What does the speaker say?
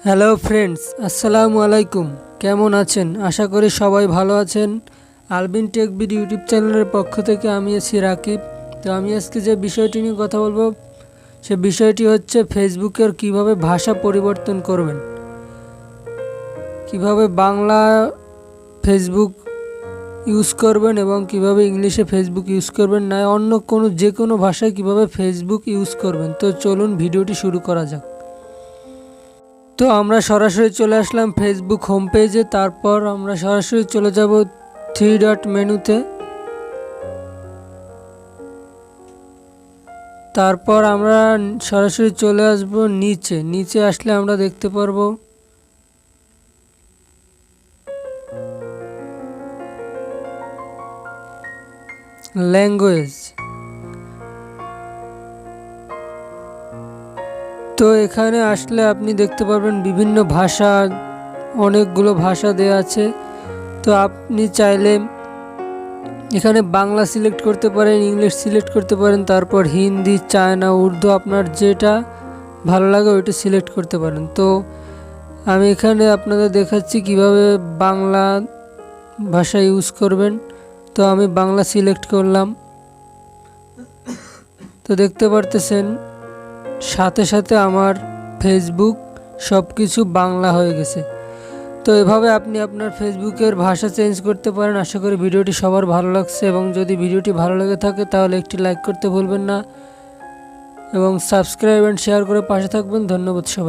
Hello friends, আসসালামু আলাইকুম। কেমন আছেন? আশা করি সবাই ভালো আছেন। আলবিন টেক ভিডিও ইউটিউব চ্যানেলের পক্ষ থেকে আমি আছি রাকিব। তো আমি আজকে যে বিষয়টি নিয়ে কথা বলবো সে বিষয়টি হচ্ছে ফেসবুকের কিভাবে ভাষা পরিবর্তন করবেন, কিভাবে বাংলা ফেসবুক ইউজ করবেন এবং কিভাবে ইংলিশে ফেসবুক ইউজ করবেন, না অন্য যে কোনো ভাষায় কিভাবে ফেসবুক ইউজ করবেন। তো চলুন ভিডিওটি শুরু করা যাক। তো আমরা সরাসরি চলে আসলাম ফেসবুক হোম পেজে। তারপর আমরা সরাসরি চলে যাব 3 ডট মেনুতে। তারপর আমরা সরাসরি চলে আসব নিচে আসলে আমরা দেখতে পারবো ল্যাঙ্গুয়েজ। তো এখানে আসলে আপনি দেখতে পারবেন বিভিন্ন ভাষা, অনেকগুলো ভাষা দেওয়া আছে। তো আপনি চাইলে এখানে বাংলা সিলেক্ট করতে পারেন, ইংলিশ সিলেক্ট করতে পারেন, তারপর হিন্দি, চায়না, উর্দু, আপনার যেটা ভালো লাগে ওইটা সিলেক্ট করতে পারেন। তো আমি এখানে আপনাদের দেখাচ্ছি কিভাবে বাংলা ভাষা ইউজ করবেন। তো আমি বাংলা সিলেক্ট করলাম। তো দেখতে পারতেছেন সাথে সাথে আমার ফেসবুক সব কিছু বাংলা হয়ে গেছে। তো এভাবে আপনি আপনার ফেসবুকের ভাষা চেঞ্জ করতে পারেন। আশা করি ভিডিওটি সবার ভালো লাগছে, এবং যদি ভিডিওটি ভালো লেগে থাকে তাহলে একটি লাইক করতে ভুলবেন না এবং সাবস্ক্রাইব অ্যান্ড শেয়ার করে পাশে থাকবেন। ধন্যবাদ সবাই।